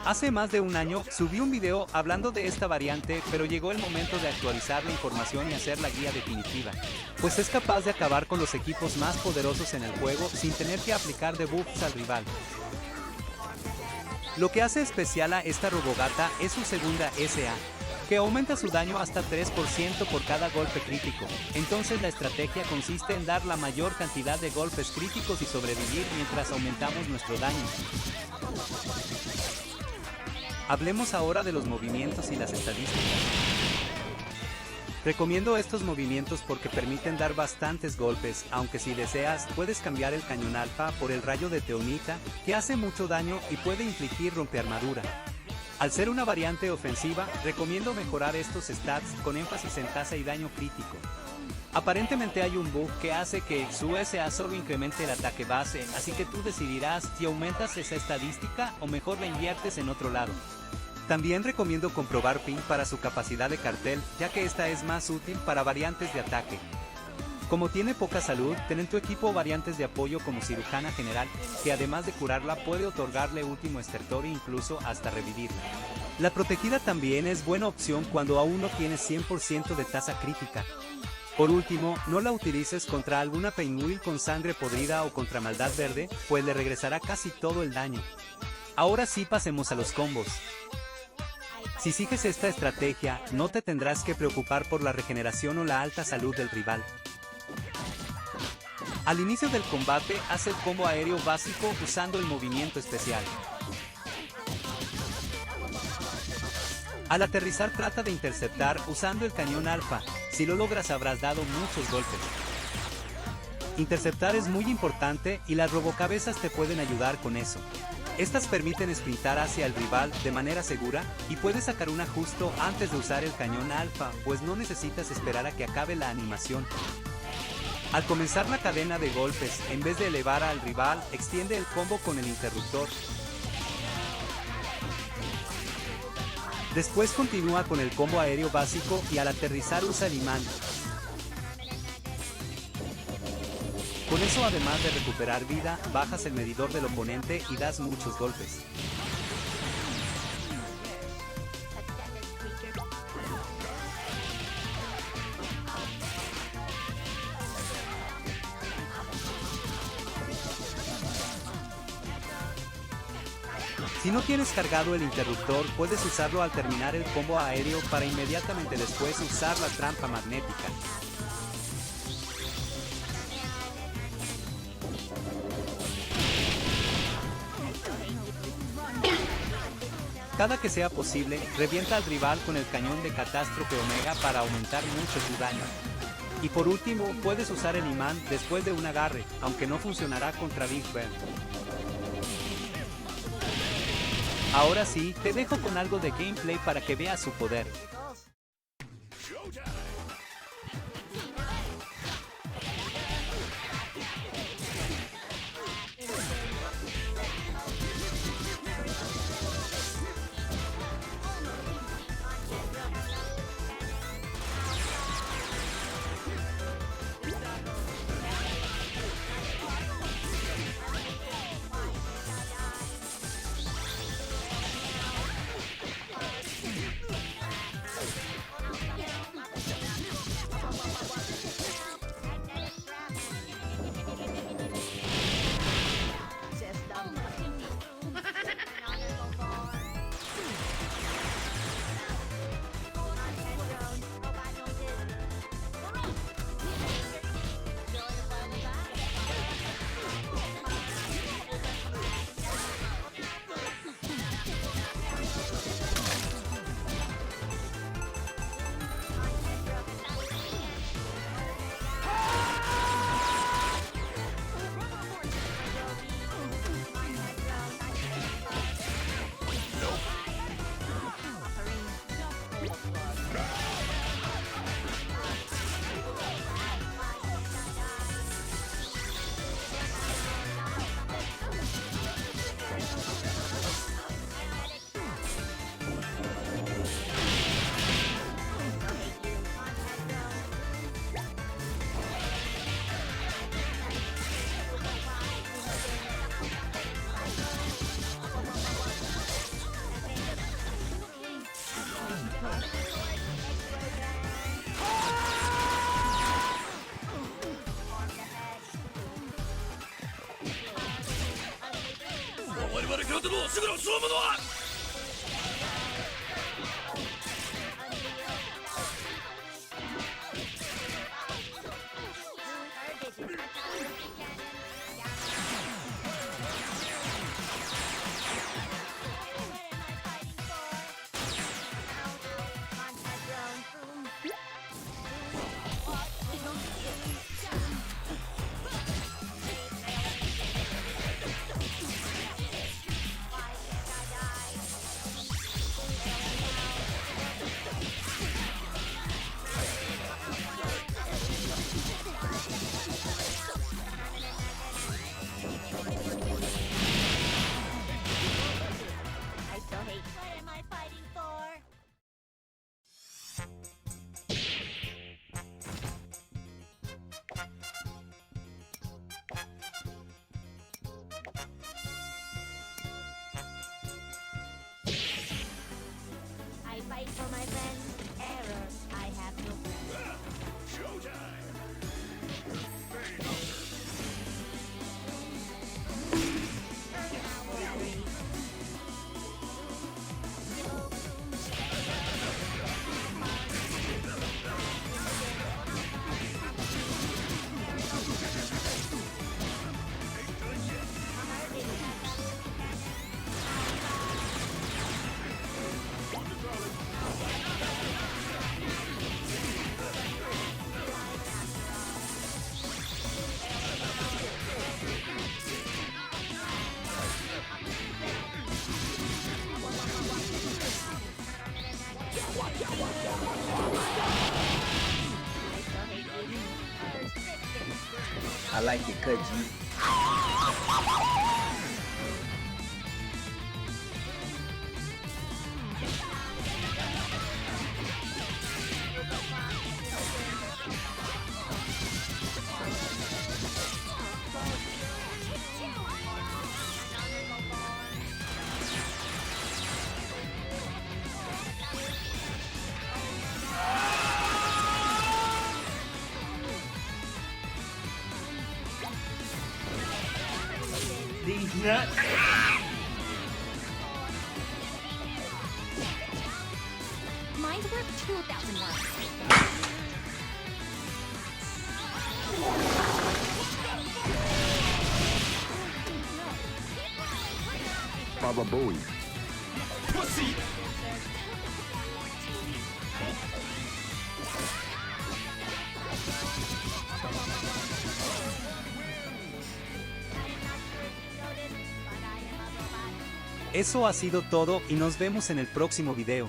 Hace más de un año subí un video hablando de esta variante, pero llegó el momento de actualizar la información y hacer la guía definitiva, pues es capaz de acabar con los equipos más poderosos en el juego sin tener que aplicar debuffs al rival. Lo que hace especial a esta Robogata es su segunda SA, que aumenta su daño hasta 3% por cada golpe crítico. Entonces la estrategia consiste en dar la mayor cantidad de golpes críticos y sobrevivir mientras aumentamos nuestro daño. Hablemos ahora de los movimientos y las estadísticas. Recomiendo estos movimientos porque permiten dar bastantes golpes, aunque si deseas, puedes cambiar el cañón alfa por el rayo de Teonita, que hace mucho daño y puede infligir rompearmadura. Al ser una variante ofensiva, recomiendo mejorar estos stats con énfasis en tasa y daño crítico. Aparentemente hay un bug que hace que su SA solo incremente el ataque base, así que tú decidirás si aumentas esa estadística o mejor la inviertes en otro lado. También recomiendo comprobar ping para su capacidad de cartel, ya que esta es más útil para variantes de ataque. Como tiene poca salud, ten en tu equipo variantes de apoyo como Cirujana General, que además de curarla puede otorgarle último estertor e incluso hasta revivirla. La protegida también es buena opción cuando aún no tienes 100% de tasa crítica. Por último, no la utilices contra alguna Painwheel con sangre podrida o contra maldad verde, pues le regresará casi todo el daño. Ahora sí pasemos a los combos. Si sigues esta estrategia, no te tendrás que preocupar por la regeneración o la alta salud del rival. Al inicio del combate, haz el combo aéreo básico usando el movimiento especial. Al aterrizar trata de interceptar usando el cañón alfa, si lo logras habrás dado muchos golpes. Interceptar es muy importante y las robocabezas te pueden ayudar con eso. Estas permiten sprintar hacia el rival de manera segura y puedes sacar una justo antes de usar el cañón alfa, pues no necesitas esperar a que acabe la animación. Al comenzar la cadena de golpes, en vez de elevar al rival, extiende el combo con el interruptor. Después continúa con el combo aéreo básico y al aterrizar usa el imán. Con eso, además de recuperar vida, bajas el medidor del oponente y das muchos golpes. Si no tienes cargado el interruptor, puedes usarlo al terminar el combo aéreo para inmediatamente después usar la trampa magnética. Cada que sea posible, revienta al rival con el cañón de Catástrofe Omega para aumentar mucho su daño. Y por último, puedes usar el imán después de un agarre, aunque no funcionará contra Big Ben. Ahora sí, te dejo con algo de gameplay para que veas su poder. I fight for my friends. Error. I have no friends. I like it cut, G. These nuts. Mine's worth 2,000 words. Baba Booey. Pussy! Eso ha sido todo y nos vemos en el próximo video.